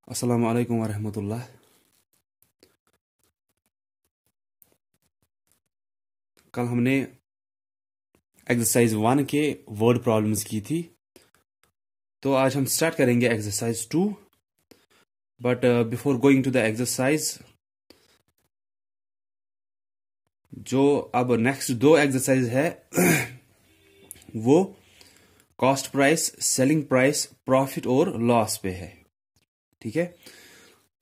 अस्सलाम वालेकुम वरहमतुल्लाह। कल हमने एक्सरसाइज 1 के वर्ड प्रॉब्लम्स की थी, तो आज हम स्टार्ट करेंगे exercise 2। But before going to the exercise, जो अब नेक्स्ट 2 एक्सरसाइज है वो cost price, selling price, profit और लॉस पे है। ठीक है,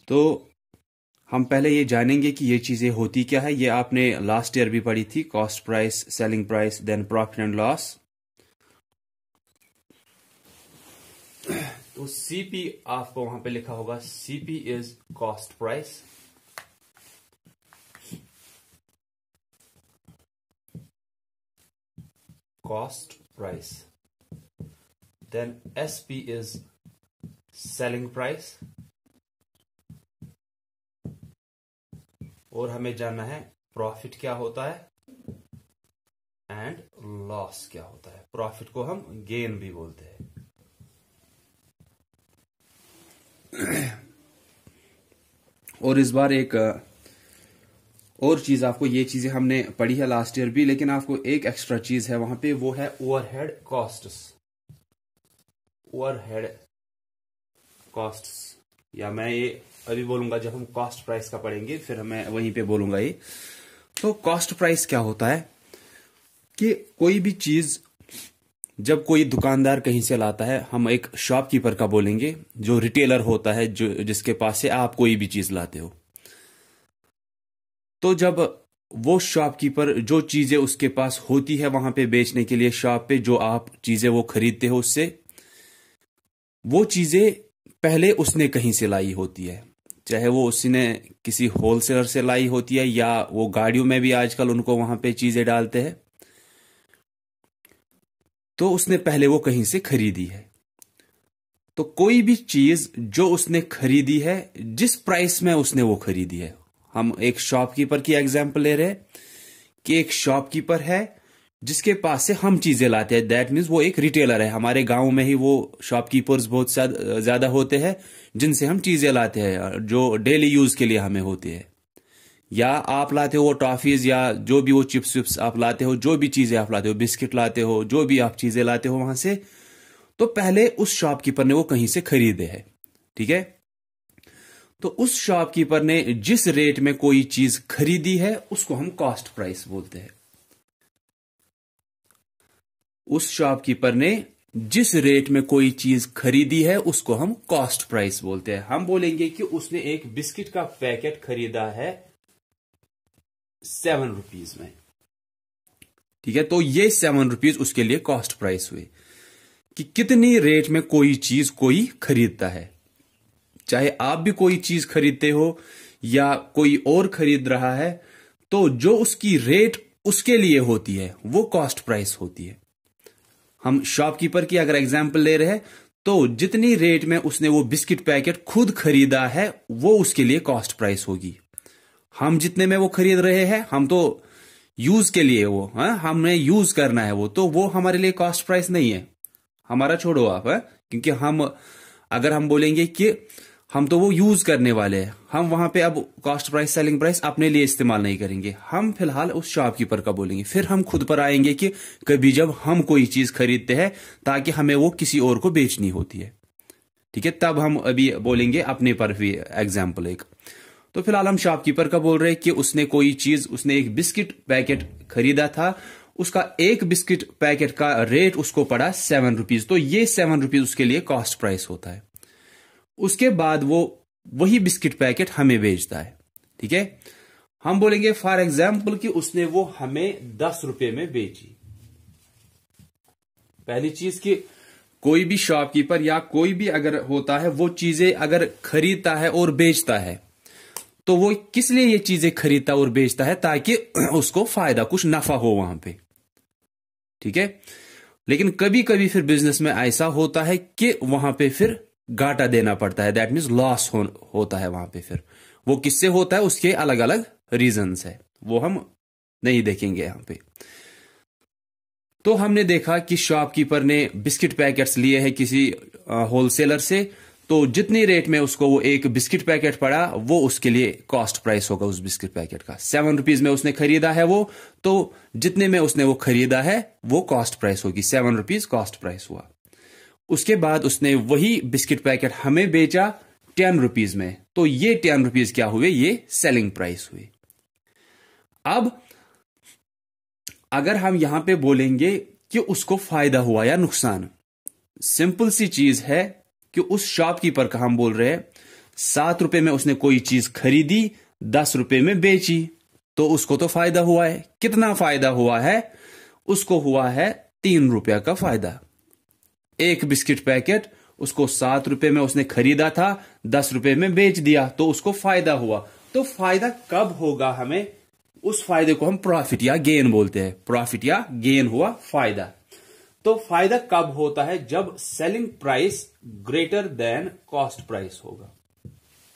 तो हम पहले ये जानेंगे कि ये चीजें होती क्या है। ये आपने लास्ट ईयर भी पढ़ी थी, cost price, selling price, then profit and loss. तो सीपी आपको वहां पे लिखा होगा, CP is cost price. Cost price. Then SP is selling price. और हमें जानना है प्रॉफिट क्या होता है एंड लॉस क्या होता है। प्रॉफिट को हम गेन भी बोलते हैं। और इस बार एक और चीज, आपको ये चीजें हमने पढ़ी है लास्ट ईयर भी, लेकिन आपको एक एक्स्ट्रा चीज है वहां पे, वो है ओवरहेड कॉस्ट्स। ओवरहेड कॉस्ट्स, या मैं ये अभी बोलूंगा जब हम कॉस्ट प्राइस का पढ़ेंगे, फिर मैं वहीं पे बोलूंगा ये। तो कॉस्ट प्राइस क्या होता है कि कोई भी चीज जब कोई दुकानदार कहीं से लाता है, हम एक शॉपकीपर का बोलेंगे, जो रिटेलर होता है, जो जिसके पास से आप कोई भी चीज लाते हो। तो जब वो शॉपकीपर जो चीजें उसके पास होती है वहां पे बेचने के लिए, शॉप पे जो आप चीजें वो खरीदते हो उससे, वो चीजें पहले उसने कहीं से लाई होती है। चाहे वो उसने किसी होलसेलर से लाई होती है, या वो गाड़ियों में भी आजकल उनको वहां पे चीजें डालते हैं, तो उसने पहले वो कहीं से खरीदी है। तो कोई भी चीज जो उसने खरीदी है, जिस प्राइस में उसने वो खरीदी है, हम एक शॉपकीपर की एग्जांपल ले रहे हैं कि एक शॉपकीपर है जिसके पास से हम चीजें लाते हैं। दैट मीन्स वो एक रिटेलर है। हमारे गांव में ही वो शॉपकीपर्स बहुत ज्यादा होते हैं जिनसे हम चीजें लाते हैं, जो डेली यूज के लिए हमें होती है। या आप लाते हो वो टॉफीज, या जो भी वो चिप्स विप्स आप लाते हो, जो भी चीजें आप लाते हो, बिस्किट लाते हो, जो भी आप चीजें लाते हो वहां से, तो पहले उस शॉपकीपर ने वो कहीं से खरीदे हैं। ठीक है, तो उस शॉपकीपर ने जिस रेट में कोई चीज खरीदी है उसको हम कॉस्ट प्राइस बोलते हैं। उस शॉपकीपर ने जिस रेट में कोई चीज खरीदी है उसको हम कॉस्ट प्राइस बोलते हैं। हम बोलेंगे कि उसने एक बिस्किट का पैकेट खरीदा है 7 रुपीज में। ठीक है, तो ये 7 रुपीज उसके लिए कॉस्ट प्राइस हुई कि कितनी रेट में कोई चीज कोई खरीदता है। चाहे आप भी कोई चीज खरीदते हो या कोई और खरीद रहा है, तो जो उसकी रेट उसके लिए होती है वो कॉस्ट प्राइस होती है। हम शॉपकीपर की अगर एग्जांपल ले रहे हैं, तो जितनी रेट में उसने वो बिस्किट पैकेट खुद खरीदा है वो उसके लिए कॉस्ट प्राइस होगी। हम जितने में वो खरीद रहे हैं, हम तो यूज के लिए वो, हमने यूज करना है वो, तो वो हमारे लिए कॉस्ट प्राइस नहीं है। हमारा छोड़ो आप, क्योंकि अगर हम बोलेंगे कि हम तो वो यूज करने वाले हैं, हम वहां पे अब कॉस्ट प्राइस, सेलिंग प्राइस अपने लिए इस्तेमाल नहीं करेंगे। हम फिलहाल उस शॉपकीपर का बोलेंगे। फिर हम खुद पर आएंगे कि कभी जब हम कोई चीज खरीदते हैं ताकि हमें वो किसी और को बेचनी होती है, ठीक है, तब हम अभी बोलेंगे अपने पर भी एग्जाम्पल एक। तो फिलहाल हम शॉपकीपर का बोल रहे हैं कि उसने कोई चीज, उसने एक बिस्किट पैकेट खरीदा था, उसका एक बिस्किट पैकेट का रेट उसको पड़ा 7 रुपीज। तो ये 7 रुपीज उसके लिए कॉस्ट प्राइस होता है। उसके बाद वो वही बिस्किट पैकेट हमें बेचता है। ठीक है, हम बोलेंगे फॉर एग्जाम्पल कि उसने वो हमें 10 रुपए में बेची। पहली चीज कि कोई भी शॉपकीपर या कोई भी अगर होता है, वो चीजें अगर खरीदता है और बेचता है, तो वो किस लिए ये चीजें खरीदता और बेचता है? ताकि उसको फायदा, कुछ नफा हो वहां पे। ठीक है, लेकिन कभी कभी फिर बिजनेस में ऐसा होता है कि वहां पे फिर घाटा देना पड़ता है। दैट मीन्स लॉस होता है वहां पे। फिर वो किससे होता है, उसके अलग अलग रीजंस है, वो हम नहीं देखेंगे यहां पे। तो हमने देखा कि शॉपकीपर ने बिस्किट पैकेट्स लिए हैं किसी होलसेलर से, तो जितनी रेट में उसको वो एक बिस्किट पैकेट पड़ा, वो उसके लिए कॉस्ट प्राइस होगा उस बिस्किट पैकेट का। 7 रुपीज में उसने खरीदा है वो, तो जितने में उसने वो खरीदा है वो कॉस्ट प्राइस होगी, 7 रुपीज कॉस्ट प्राइस हुआ। उसके बाद उसने वही बिस्किट पैकेट हमें बेचा 10 रुपीज में, तो ये 10 रुपीज क्या हुए, ये सेलिंग प्राइस हुए। अब अगर हम यहां पे बोलेंगे कि उसको फायदा हुआ या नुकसान, सिंपल सी चीज है कि उस शॉपकीपर का हम बोल रहे हैं 7 रुपए में उसने कोई चीज खरीदी, 10 रुपए में बेची, तो उसको तो फायदा हुआ है। कितना फायदा हुआ है, उसको हुआ है 3 रुपया का फायदा। एक बिस्किट पैकेट उसको 7 रुपए में उसने खरीदा था, 10 रुपए में बेच दिया, तो उसको फायदा हुआ। तो फायदा कब होगा हमें, उस फायदे को हम प्रॉफिट या गेन बोलते हैं। प्रॉफिट या गेन हुआ फायदा। तो फायदा कब होता है, जब selling price greater than cost price होगा।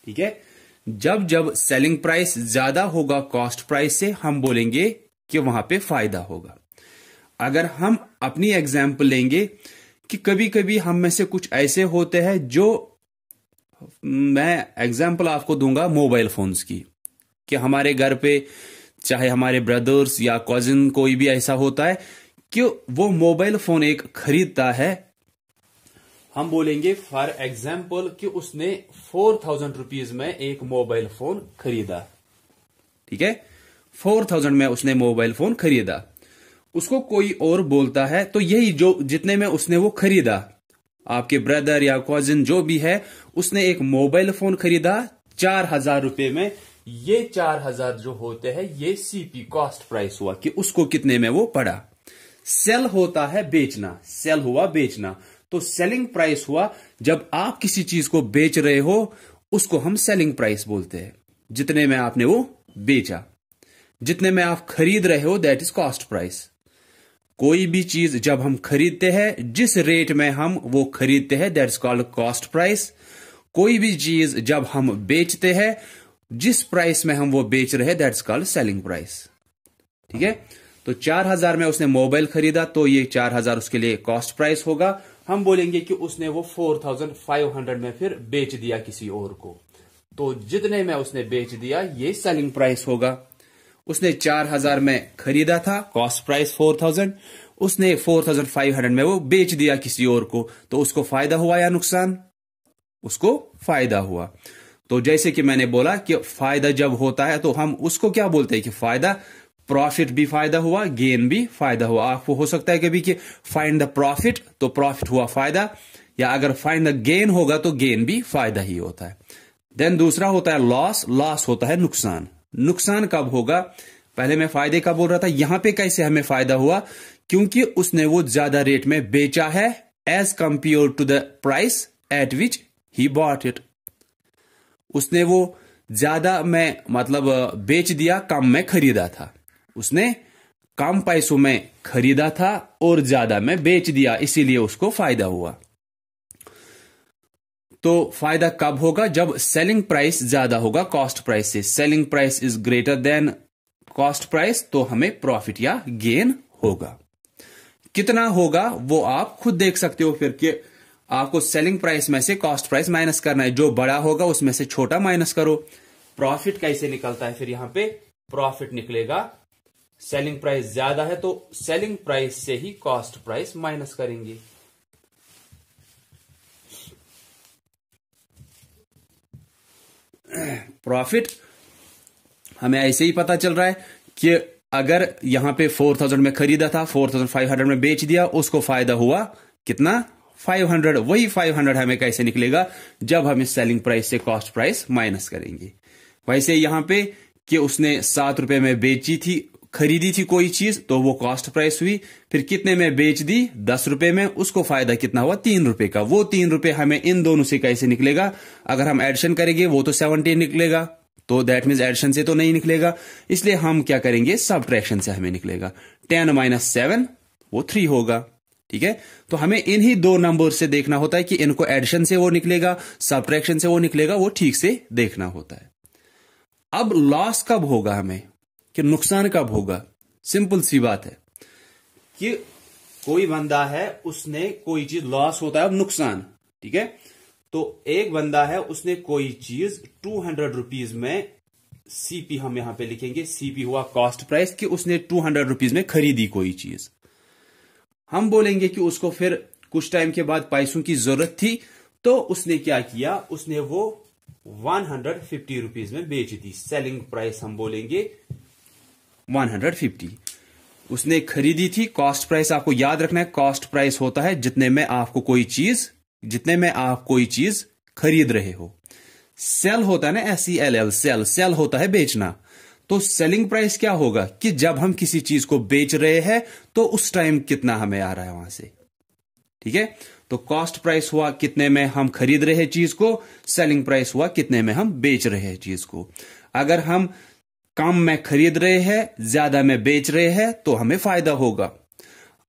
ठीक है, जब जब सेलिंग प्राइस ज्यादा होगा कॉस्ट प्राइस से, हम बोलेंगे कि वहां पे फायदा होगा। अगर हम अपनी एग्जाम्पल लेंगे कि कभी कभी हम में से कुछ ऐसे होते हैं जो, मैं एग्जाम्पल आपको दूंगा मोबाइल फोन्स की, कि हमारे घर पे चाहे हमारे ब्रदर्स या कजिन कोई भी ऐसा होता है कि वो मोबाइल फोन एक खरीदता है। हम बोलेंगे फॉर एग्जाम्पल कि उसने 4000 रुपीज में एक मोबाइल फोन खरीदा। ठीक है, 4000 में उसने मोबाइल फोन खरीदा। उसको कोई और बोलता है, तो यही जो जितने में उसने वो खरीदा, आपके ब्रदर या कजिन जो भी है, उसने एक मोबाइल फोन खरीदा 4000 रुपए में। ये 4000 जो होते हैं ये सीपी कॉस्ट प्राइस हुआ कि उसको कितने में वो पड़ा। सेल होता है बेचना, सेल हुआ बेचना, तो सेलिंग प्राइस हुआ जब आप किसी चीज को बेच रहे हो, उसको हम सेलिंग प्राइस बोलते हैं। जितने में आपने वो बेचा, जितने में आप खरीद रहे हो, दैट इज कॉस्ट प्राइस। कोई भी चीज जब हम खरीदते हैं, जिस रेट में हम वो खरीदते हैं, that is called cost price. कोई भी चीज जब हम बेचते हैं, जिस प्राइस में हम वो बेच रहे हैं, that is called selling price. ठीक है, तो 4000 में उसने मोबाइल खरीदा, तो ये 4000 उसके लिए कॉस्ट प्राइस होगा। हम बोलेंगे कि उसने वो 4500 में फिर बेच दिया किसी और को, तो जितने में उसने बेच दिया ये सेलिंग प्राइस होगा। उसने 4000 में खरीदा था, कॉस्ट प्राइस 4000, उसने 4500 में वो बेच दिया किसी और को, तो उसको फायदा हुआ या नुकसान, उसको फायदा हुआ। तो जैसे कि मैंने बोला कि फायदा जब होता है तो हम उसको क्या बोलते हैं कि फायदा, प्रॉफिट भी फायदा हुआ, गेन भी फायदा हुआ। आपको हो सकता है कभी कि फाइंड द प्रॉफिट, तो प्रॉफिट हुआ फायदा, या अगर फाइंड द गेन होगा तो गेन भी फायदा ही होता है। देन दूसरा होता है लॉस, लॉस होता है नुकसान। नुकसान कब होगा, पहले मैं फायदे का बोल रहा था, यहां पे कैसे हमें फायदा हुआ, क्योंकि उसने वो ज्यादा रेट में बेचा है as compare to the price at which he bought it. उसने वो ज्यादा में मतलब बेच दिया, कम में खरीदा था। उसने कम पैसों में खरीदा था और ज्यादा में बेच दिया, इसीलिए उसको फायदा हुआ। तो फायदा कब होगा, जब सेलिंग प्राइस ज्यादा होगा कॉस्ट प्राइस से। Selling price is greater then cost price, तो हमें प्रॉफिट या गेन होगा। कितना होगा वो आप खुद देख सकते हो फिर कि आपको सेलिंग प्राइस में से कॉस्ट प्राइस माइनस करना है, जो बड़ा होगा उसमें से छोटा माइनस करो। प्रॉफिट कैसे निकलता है, फिर यहां पे प्रॉफिट निकलेगा, सेलिंग प्राइस ज्यादा है तो सेलिंग प्राइस से ही कॉस्ट प्राइस माइनस करेंगे। प्रॉफिट हमें ऐसे ही पता चल रहा है कि अगर यहां पे 4000 में खरीदा था, 4500 में बेच दिया, उसको फायदा हुआ कितना, 500। वही 500 हमें कैसे निकलेगा, जब हम इस सेलिंग प्राइस से कॉस्ट प्राइस माइनस करेंगे। वैसे यहां पे कि उसने 7 रुपए में बेची थी, खरीदी थी कोई चीज, तो वो कॉस्ट प्राइस हुई। फिर कितने में बेच दी, 10 रुपए में, उसको फायदा कितना हुआ, 3 रुपए का। वो 3 रुपए हमें इन दोनों से कैसे निकलेगा, अगर हम एडिशन करेंगे वो तो 17 निकलेगा, तो दैट मीन्स एडिशन से तो नहीं निकलेगा, इसलिए हम क्या करेंगे, सबट्रैक्शन से हमें निकलेगा। 10 माइनस 7 वो 3 होगा। ठीक है, तो हमें इन्हीं दो नंबर से देखना होता है कि इनको एडिशन से वो निकलेगा, सबट्रैक्शन से वो निकलेगा, वो ठीक से देखना होता है। अब लॉस कब होगा हमें, कि नुकसान कब होगा, सिंपल सी बात है कि कोई बंदा है, उसने कोई चीज लॉस होता है, अब नुकसान। ठीक है, तो एक बंदा है, उसने कोई चीज 200 रुपीज में, सीपी हम यहां पे लिखेंगे, सीपी हुआ कॉस्ट प्राइस, कि उसने 200 रुपीज में खरीदी कोई चीज। हम बोलेंगे कि उसको फिर कुछ टाइम के बाद पैसों की जरूरत थी, तो उसने क्या किया, उसने वो 150 रुपीज में बेच दी। सेलिंग प्राइस हम बोलेंगे 150। उसने खरीदी थी। कॉस्ट प्राइस आपको याद रखना है, कॉस्ट प्राइस होता है जितने में आप कोई चीज खरीद रहे हो। सेल होता है ना, SELL, सेल होता है बेचना। तो सेलिंग प्राइस क्या होगा कि जब हम किसी चीज को बेच रहे हैं तो उस टाइम कितना हमें आ रहा है वहां से। ठीक है, तो कॉस्ट प्राइस हुआ कितने में हम खरीद रहे हैं चीज को, सेलिंग प्राइस हुआ कितने में हम बेच रहे हैं चीज को। अगर हम कम में खरीद रहे हैं, ज्यादा में बेच रहे हैं, तो हमें फायदा होगा।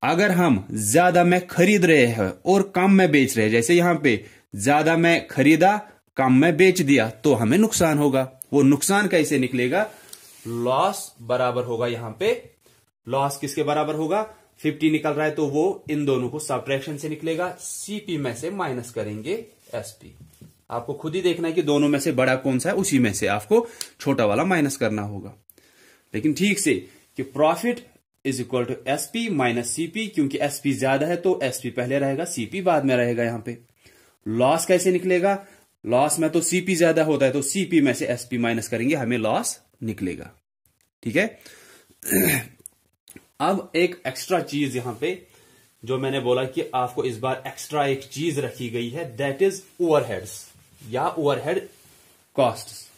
अगर हम ज्यादा में खरीद रहे हैं और कम में बेच रहे हैं, जैसे यहां पे ज्यादा में खरीदा, कम में बेच दिया, तो हमें नुकसान होगा। वो नुकसान कैसे निकलेगा, लॉस बराबर होगा, यहां पे लॉस किसके बराबर होगा, 50 निकल रहा है तो वो इन दोनों को सब्ट्रैक्शन से निकलेगा, सीपी में से माइनस करेंगे एसपी। आपको खुद ही देखना है कि दोनों में से बड़ा कौन सा है, उसी में से आपको छोटा वाला माइनस करना होगा। लेकिन ठीक से कि profit is equal to SP minus CP, क्योंकि एसपी ज्यादा है तो एसपी पहले रहेगा, सीपी बाद में रहेगा। यहां पे लॉस कैसे निकलेगा, लॉस में तो सीपी ज्यादा होता है, तो सीपी में से एसपी माइनस करेंगे, हमें लॉस निकलेगा। ठीक है। अब एक एक्स्ट्रा चीज यहां पे जो मैंने बोला कि आपको इस बार एक्स्ट्रा एक चीज रखी गई है, दैट इज ओवरहेड्स या ओवरहेड कॉस्ट्स।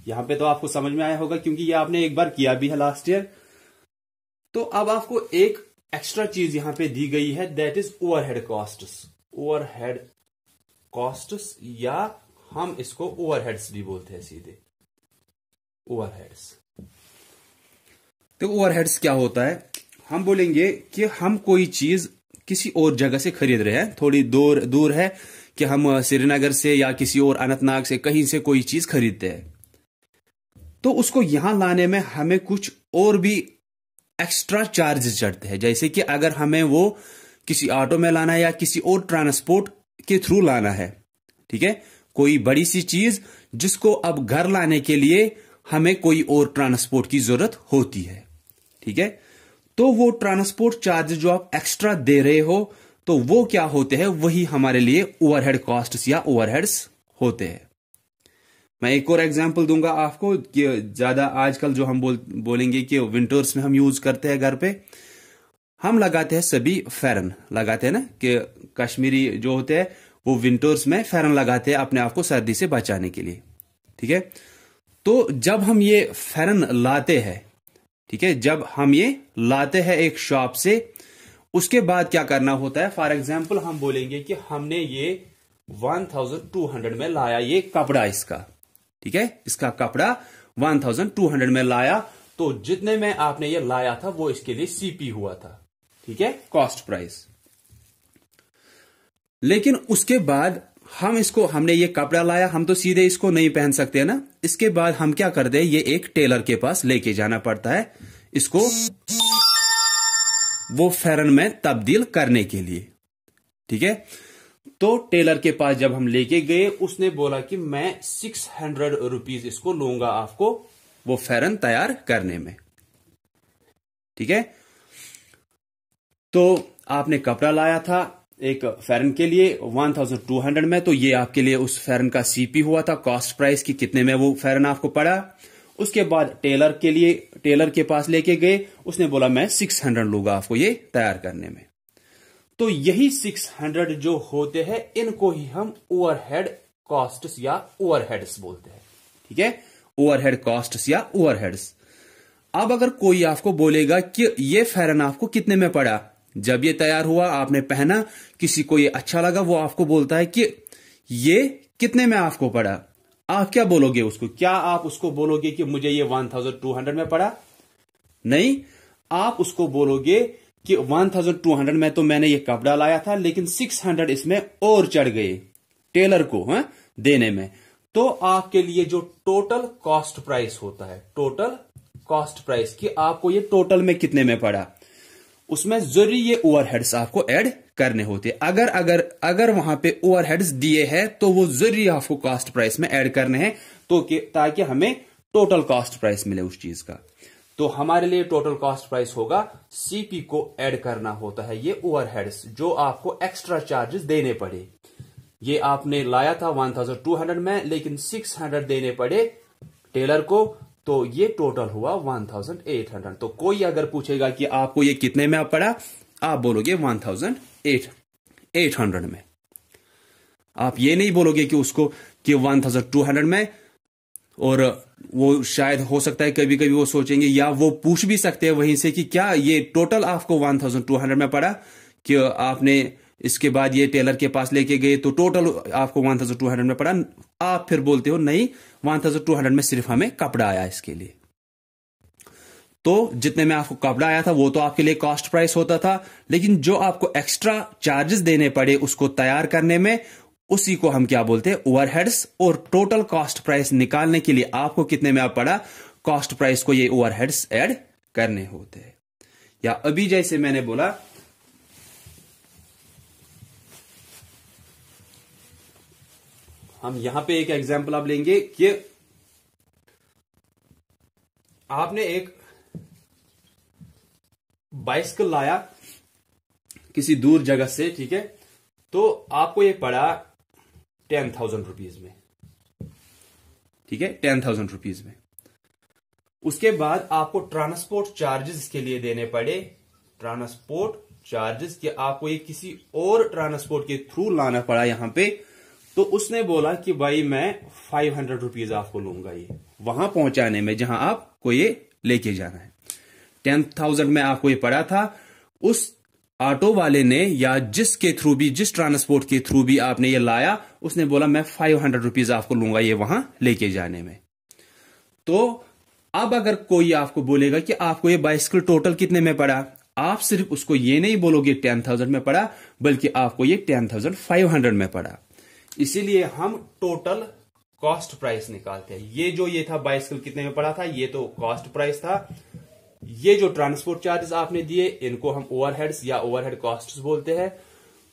यहां पे तो आपको समझ में आया होगा क्योंकि ये आपने एक बार किया भी है लास्ट ईयर। तो अब आपको एक एक्स्ट्रा चीज यहां पे दी गई है, that is overhead costs. Overhead costs, या हम इसको ओवरहेड्स भी बोलते हैं सीधे, ओवरहेड्स। तो ओवरहेड्स क्या होता है, हम बोलेंगे कि हम कोई चीज किसी और जगह से खरीद रहे हैं, थोड़ी दूर है कि हम श्रीनगर से या किसी और अनंतनाग से कहीं से कोई चीज खरीदते हैं, तो उसको यहां लाने में हमें कुछ और भी एक्स्ट्रा चार्जेस चढ़ते हैं। जैसे कि अगर हमें वो किसी ऑटो में लाना है या किसी और ट्रांसपोर्ट के थ्रू लाना है, ठीक है, कोई बड़ी सी चीज जिसको अब घर लाने के लिए हमें कोई और ट्रांसपोर्ट की जरूरत होती है, ठीक है, तो वो ट्रांसपोर्ट चार्ज जो आप एक्स्ट्रा दे रहे हो, तो वो क्या होते हैं, वही हमारे लिए ओवरहेड कॉस्ट्स या ओवरहेड्स होते हैं। मैं एक और एग्जांपल दूंगा आपको कि ज्यादा आजकल जो हम बोलेंगे कि विंटर्स में हम यूज करते हैं घर पे, हम लगाते हैं सभी फेरन लगाते हैं ना, कि कश्मीरी जो होते हैं वो विंटर्स में फेरन लगाते हैं अपने आप को सर्दी से बचाने के लिए। ठीक है, तो जब हम ये फेरन लाते हैं, ठीक है, जब हम ये लाते हैं एक शॉप से, उसके बाद क्या करना होता है, फॉर एग्जाम्पल हम बोलेंगे कि हमने ये 1200 में लाया ये कपड़ा इसका, ठीक है, इसका कपड़ा 1200 में लाया, तो जितने में आपने ये लाया था वो इसके लिए सीपी हुआ था, ठीक है, कॉस्ट प्राइस। लेकिन उसके बाद हमने ये कपड़ा लाया, हम तो सीधे इसको नहीं पहन सकते ना, इसके बाद हम क्या करते हैं, ये एक टेलर के पास लेके जाना पड़ता है इसको वो फेरन में तब्दील करने के लिए। ठीक है, तो टेलर के पास जब हम लेके गए, उसने बोला कि मैं 600 रुपीज इसको लूंगा आपको वो फेरन तैयार करने में। ठीक है, तो आपने कपड़ा लाया था एक फेरन के लिए 1200 में, तो ये आपके लिए उस फेरन का सीपी हुआ था, कॉस्ट प्राइस की कितने में वो फेरन आपको पड़ा। उसके बाद टेलर के पास लेके गए, उसने बोला मैं 600 लूंगा आपको ये तैयार करने में। तो यही 600 जो होते हैं, इनको ही हम ओवरहेड कॉस्ट्स या ओवरहेड्स बोलते हैं। ठीक है, ओवरहेड कॉस्ट्स या ओवरहेड्स। अब अगर कोई आपको बोलेगा कि ये फेरन आपको कितने में पड़ा, जब ये तैयार हुआ आपने पहना, किसी को ये अच्छा लगा, वो आपको बोलता है कि ये कितने में आपको पड़ा, आप क्या बोलोगे उसको, क्या आप उसको बोलोगे कि मुझे ये 1200 में पड़ा? नहीं, आप उसको बोलोगे कि 1200 में तो मैंने ये कपड़ा लाया था, लेकिन 600 इसमें और चढ़ गए टेलर को देने में। तो आपके लिए जो टोटल कॉस्ट प्राइस होता है, टोटल कॉस्ट प्राइस, कि आपको ये टोटल में कितने में पड़ा, उसमें जरूरी ये ओवरहेड्स आपको ऐड करने होते। अगर अगर अगर वहां पे ओवरहेड्स दिए हैं तो वो जरूरी आपको कॉस्ट प्राइस में ऐड करने हैं, तो ताकि हमें टोटल कॉस्ट प्राइस मिले उस चीज का। तो हमारे लिए टोटल कॉस्ट प्राइस होगा, सीपी को ऐड करना होता है ये ओवरहेड्स जो आपको एक्स्ट्रा चार्जेस देने पड़े। ये आपने लाया था 1200 में, लेकिन 600 देने पड़े टेलर को, तो ये टोटल हुआ 1800। तो कोई अगर पूछेगा कि आपको ये कितने में पड़ा, आप बोलोगे 1800 में। आप ये नहीं बोलोगे कि उसको कि 1200 में। और वो शायद हो सकता है कभी कभी वो सोचेंगे, या वो पूछ भी सकते हैं वहीं से कि क्या ये टोटल आपको 1200 में पड़ा, कि आपने इसके बाद ये टेलर के पास लेके गए तो टोटल आपको 1200 में पड़ा। आप फिर बोलते हो नहीं, 1200 में सिर्फ हमें कपड़ा आया इसके लिए। तो जितने में आपको कपड़ा आया था वो तो आपके लिए कॉस्ट प्राइस होता था, लेकिन जो आपको एक्स्ट्रा चार्जेस देने पड़े उसको तैयार करने में, उसी को हम क्या बोलते हैं, ओवरहेड्स। और टोटल कॉस्ट प्राइस निकालने के लिए आपको कितने में पड़ा, कॉस्ट प्राइस को ये ओवरहेड्स ऐड करने होते हैं। या अभी जैसे मैंने बोला, हम यहां पे एक एग्जांपल आप लेंगे कि आपने एक बाइसिकल लाया किसी दूर जगह से, ठीक है, तो आपको ये पड़ा 10,000 रुपीज में, ठीक है, 10,000 रुपीज में। उसके बाद आपको ट्रांसपोर्ट चार्जेस के लिए देने पड़े, ट्रांसपोर्ट चार्जेस कि आपको ये किसी और ट्रांसपोर्ट के थ्रू लाना पड़ा यहां पे। तो उसने बोला कि भाई मैं 500 रुपीज आपको लूंगा ये वहां पहुंचाने में जहां आपको ये लेके जाना है। 10,000 में आपको ये पड़ा था। उस ऑटो वाले ने या जिसके थ्रू भी, जिस ट्रांसपोर्ट के थ्रू भी आपने ये लाया, उसने बोला मैं 500 रुपीज आपको लूंगा ये वहां लेके जाने में। तो अब अगर कोई आपको बोलेगा कि आपको ये बाइसिकल टोटल कितने में पड़ा, आप सिर्फ उसको ये नहीं बोलोगे 10,000 में पड़ा, बल्कि आपको ये 10,500 में पड़ा। इसीलिए हम टोटल कॉस्ट प्राइस निकालते हैं। ये था बाइसिकल कितने में पड़ा था, ये तो कॉस्ट प्राइस था। ये जो ट्रांसपोर्ट चार्जेस आपने दिए, इनको हम ओवरहेड्स या ओवरहेड कॉस्ट्स बोलते हैं।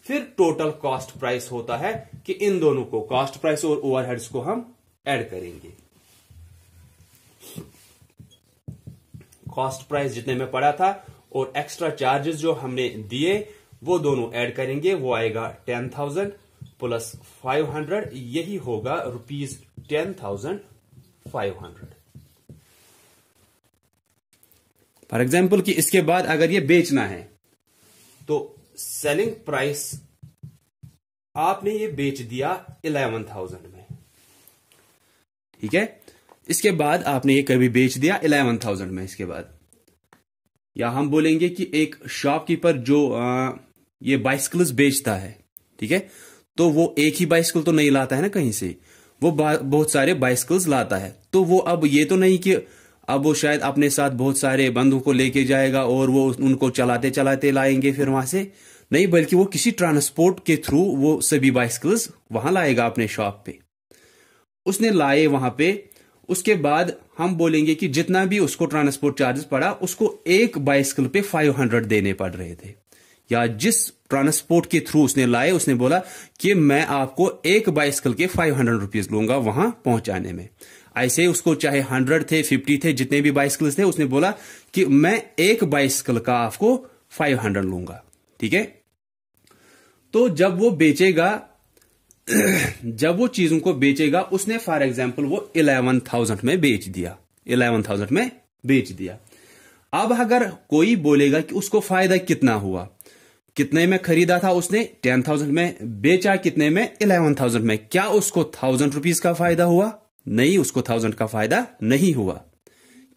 फिर टोटल कॉस्ट प्राइस होता है कि इन दोनों को, कॉस्ट प्राइस और ओवरहेड्स को हम ऐड करेंगे। कॉस्ट प्राइस जितने में पड़ा था और एक्स्ट्रा चार्जेस जो हमने दिए वो दोनों ऐड करेंगे, वो आएगा 10,000 प्लस 500, यही होगा ₹10,500। फॉर एग्जाम्पल कि इसके बाद अगर ये बेचना है तो सेलिंग प्राइस आपने ये बेच दिया 11,000 में, ठीक है। इसके बाद आपने ये कभी बेच दिया 11,000 में। इसके बाद या हम बोलेंगे कि एक शॉपकीपर जो ये बाइसिकल्स बेचता है, ठीक है, तो वो एक ही बाइसिकल तो नहीं लाता है ना कहीं से, वो बहुत सारे बाइसिकल्स लाता है। तो वो अब ये तो नहीं कि अब वो शायद अपने साथ बहुत सारे बंदों को लेके जाएगा और वो उनको चलाते चलाते लाएंगे फिर वहां से, नहीं, बल्कि वो किसी ट्रांसपोर्ट के थ्रू वो सभी बाइसिकल्स वहां लाएगा अपने शॉप पे। उसने लाए वहां पे, उसके बाद हम बोलेंगे कि जितना भी उसको ट्रांसपोर्ट चार्जेस पड़ा, उसको एक बाइसिकल पे 500 देने पड़ रहे थे। या जिस ट्रांसपोर्ट के थ्रू उसने लाए, उसने बोला कि मैं आपको एक बाइसिकल के 500 रुपीज लूंगा वहां पहुंचाने में। ऐसे उसको चाहे 100 थे, 50 थे, जितने भी बाइसिकल्स थे, उसने बोला कि मैं एक बाइसिकल का आपको 500 लूंगा, ठीक है। तो जब वो बेचेगा, जब वो चीजों को बेचेगा, उसने फॉर एग्जाम्पल वो 11,000 में बेच दिया, 11,000 में बेच दिया। अब अगर कोई बोलेगा कि उसको फायदा कितना हुआ, कितने में खरीदा था उसने 10,000 में, बेचा कितने में 11,000 में, क्या उसको 1,000 रुपीज का फायदा हुआ? नहीं, उसको 1,000 का फायदा नहीं हुआ।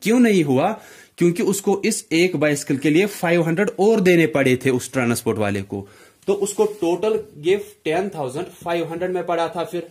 क्यों नहीं हुआ? क्योंकि उसको इस एक बाइसिकल के लिए 500 और देने पड़े थे उस ट्रांसपोर्ट वाले को। तो उसको टोटल गिफ्ट 10,500 में पड़ा था। फिर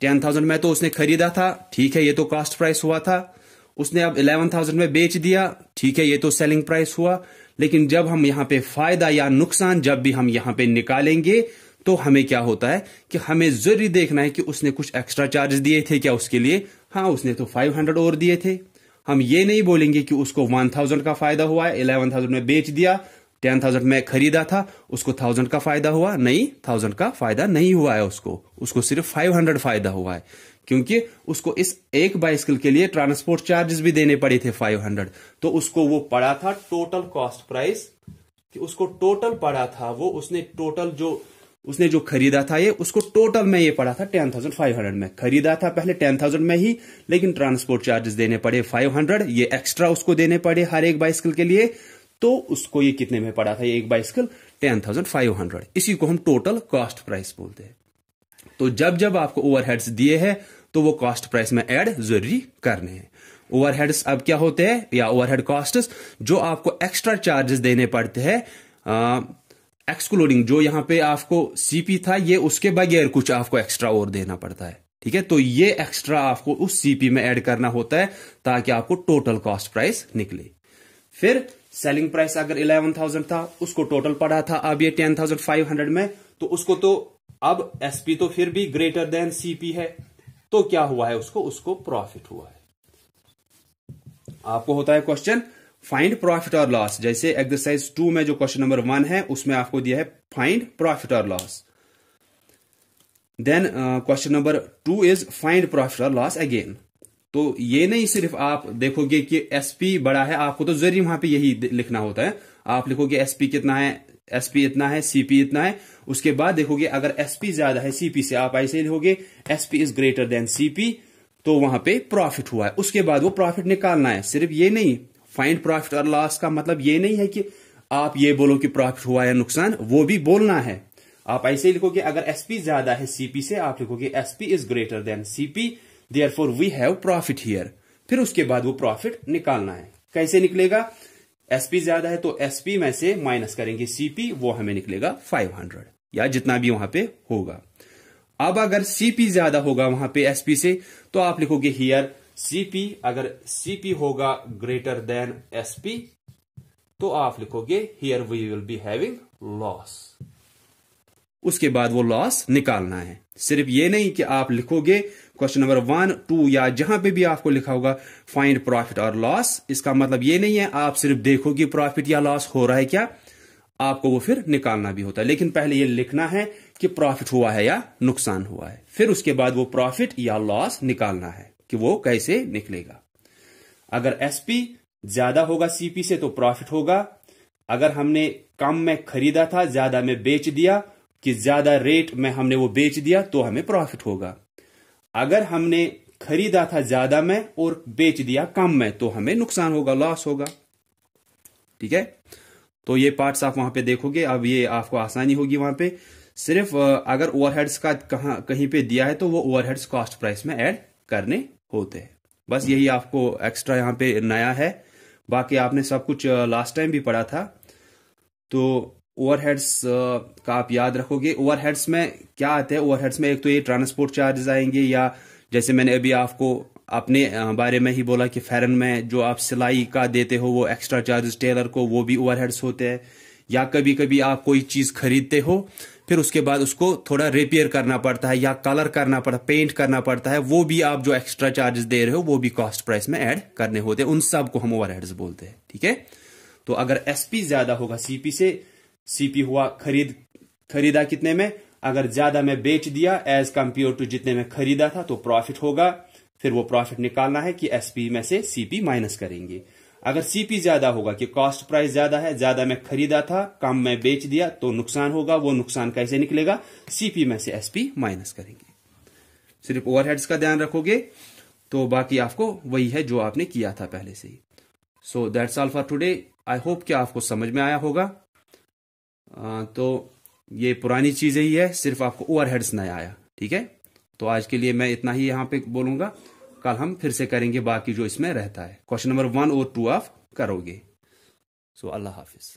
10,000 में तो उसने खरीदा था, ठीक है, ये तो कॉस्ट प्राइस हुआ था। उसने अब 11,000 में बेच दिया, ठीक है, ये तो सेलिंग प्राइस हुआ। लेकिन जब हम यहां पे फायदा या नुकसान जब भी हम यहां पे निकालेंगे, तो हमें क्या होता है कि हमें जरूरी देखना है कि उसने कुछ एक्स्ट्रा चार्जेस दिए थे क्या उसके लिए। हाँ, उसने तो 500 और दिए थे। हम ये नहीं बोलेंगे कि उसको 1,000 का फायदा हुआ है, 11,000 में बेच दिया 10,000 में खरीदा था, उसको 1000 का फायदा हुआ नहीं, 1000 का फायदा नहीं हुआ है, उसको सिर्फ 500 फायदा हुआ है, क्योंकि उसको इस एक बाइसिकल के लिए ट्रांसपोर्ट चार्जेस भी देने पड़े थे 500। तो उसको वो पड़ा था टोटल कॉस्ट प्राइस, कि उसको टोटल पड़ा था वो, उसने जो खरीदा था ये, उसको टोटल में ये पड़ा था 10,500 में। खरीदा था पहले 10,000 में ही, लेकिन ट्रांसपोर्ट चार्जेस देने पड़े 500, ये एक्स्ट्रा उसको देने पड़े हर एक बाइसिकल के लिए। तो उसको ये कितने में पड़ा था ये एक बाइसिकल? 10,500। इसी को हम टोटल कॉस्ट प्राइस बोलते हैं। तो जब जब आपको ओवरहेड्स दिए हैं तो वो कॉस्ट प्राइस में ऐड जरूरी करने हैं। ओवरहेड्स अब क्या होते हैं, या ओवरहेड कॉस्ट्स, जो आपको एक्स्ट्रा चार्जेस देने पड़ते हैं, एक्सक्लूडिंग जो यहां पे आपको सीपी था, ये उसके बगैर कुछ आपको एक्स्ट्रा और देना पड़ता है। ठीक है, तो ये एक्स्ट्रा आपको उस सीपी में ऐड करना होता है ताकि आपको टोटल कॉस्ट प्राइस निकले। फिर सेलिंग प्राइस अगर 11,000 था, उसको टोटल पड़ा था अब ये 10,500 में, तो उसको तो अब एसपी तो फिर भी ग्रेटर देन सीपी है, तो क्या हुआ है, उसको प्रॉफिट हुआ है। आपको होता है क्वेश्चन फाइंड प्रॉफिट और लॉस, जैसे एक्सरसाइज 2 में जो क्वेश्चन नंबर 1 है उसमें आपको दिया है फाइंड प्रॉफिट और loss. Then question number 2 is find profit और लॉस अगेन। तो ये नहीं सिर्फ आप देखोगे कि एसपी बड़ा है, आपको तो जरूरी वहां पे यही लिखना होता है। आप लिखोगे एसपी कितना है, एसपी इतना है, सीपी इतना है, उसके बाद देखोगे अगर एसपी ज्यादा है सीपी से, आप ऐसे लिखोगे SP is greater than CP, तो वहां पे प्रॉफिट हुआ है। उसके बाद वो प्रॉफिट निकालना है। सिर्फ ये नहीं, फाइंड प्रॉफिट और लॉस का मतलब ये नहीं है कि आप ये बोलो कि प्रॉफिट हुआ या नुकसान, वो भी बोलना है। आप ऐसे ही लिखोगे अगर एसपी ज्यादा है सीपी से, आप लिखोगे SP is greater than CP, therefore we have profit here. फिर उसके बाद वो प्रॉफिट निकालना है। कैसे निकलेगा? एसपी ज्यादा है तो एसपी में से माइनस करेंगे सीपी, वो हमें निकलेगा 500 या जितना भी वहां पे होगा। अब अगर सीपी ज्यादा होगा वहां पे एसपी से, तो आप लिखोगे हियर सीपी, अगर सीपी होगा ग्रेटर देन एसपी, तो आप लिखोगे here we will be having loss. उसके बाद वो लॉस निकालना है। सिर्फ ये नहीं कि आप लिखोगे क्वेश्चन नंबर 1, 2 या जहां पे भी आपको लिखा होगा फाइंड प्रॉफिट और लॉस, इसका मतलब ये नहीं है आप सिर्फ देखो कि प्रॉफिट या लॉस हो रहा है क्या, आपको वो फिर निकालना भी होता है। लेकिन पहले ये लिखना है कि प्रॉफिट हुआ है या नुकसान हुआ है, फिर उसके बाद वो प्रॉफिट या लॉस निकालना है कि वो कैसे निकलेगा। अगर एसपी ज्यादा होगा सीपी से तो प्रॉफिट होगा। अगर हमने कम में खरीदा था, ज्यादा में बेच दिया, कि ज्यादा रेट में हमने वो बेच दिया, तो हमें प्रॉफिट होगा। अगर हमने खरीदा था ज्यादा में और बेच दिया कम में, तो हमें नुकसान होगा, लॉस होगा। ठीक है, तो ये पार्ट्स आप वहां पे देखोगे। अब ये आपको आसानी होगी वहां पे। सिर्फ अगर ओवरहेड्स का कहीं पे दिया है तो वो ओवरहेड्स कॉस्ट प्राइस में ऐड करने होते हैं। बस यही आपको एक्स्ट्रा यहाँ पे नया है। बाकी आपने सब कुछ लास्ट टाइम भी पढ़ा था। तो ओवरहेड्स का आप याद रखोगे। ओवरहेड्स में क्या आते हैं? ओवरहेड्स में एक तो ये ट्रांसपोर्ट चार्जेस आएंगे, या जैसे मैंने अभी आपको अपने बारे में ही बोला कि फेरन में जो आप सिलाई का देते हो वो एक्स्ट्रा चार्जेस टेलर को, वो भी ओवरहेड्स होते हैं। या कभी कभी आप कोई चीज खरीदते हो, फिर उसके बाद उसको थोड़ा रिपेयर करना पड़ता है या कलर करना पड़ता है, पेंट करना पड़ता है, वो भी आप जो एक्स्ट्रा चार्जेस दे रहे हो वो भी कॉस्ट प्राइस में ऐड करने होते हैं। उन सब को हम ओवरहेड्स बोलते हैं। ठीक है, तो अगर एसपी ज्यादा होगा सीपी से, सीपी हुआ खरीदा कितने में, अगर ज्यादा में बेच दिया एज कंपेयर टू जितने में खरीदा था, तो प्रॉफिट होगा। फिर वो प्रॉफिट निकालना है कि एसपी में से सीपी माइनस करेंगे। अगर सीपी ज्यादा होगा कि कॉस्ट प्राइस ज्यादा है, ज्यादा में खरीदा था कम में बेच दिया, तो नुकसान होगा। वो नुकसान कैसे निकलेगा? सीपी में से एसपी माइनस करेंगे। सिर्फ ओवरहेड्स का ध्यान रखोगे तो बाकी आपको वही है जो आपने किया था पहले से ही। So that's all for today. I hope कि आपको समझ में आया होगा। तो ये पुरानी चीजें ही है, सिर्फ आपको ओवरहेड्स नया आया। ठीक है, तो आज के लिए मैं इतना ही यहां पे बोलूंगा। कल हम फिर से करेंगे बाकी जो इसमें रहता है। क्वेश्चन नंबर 1 और 2 आप करोगे। सो अल्लाह हाफिज।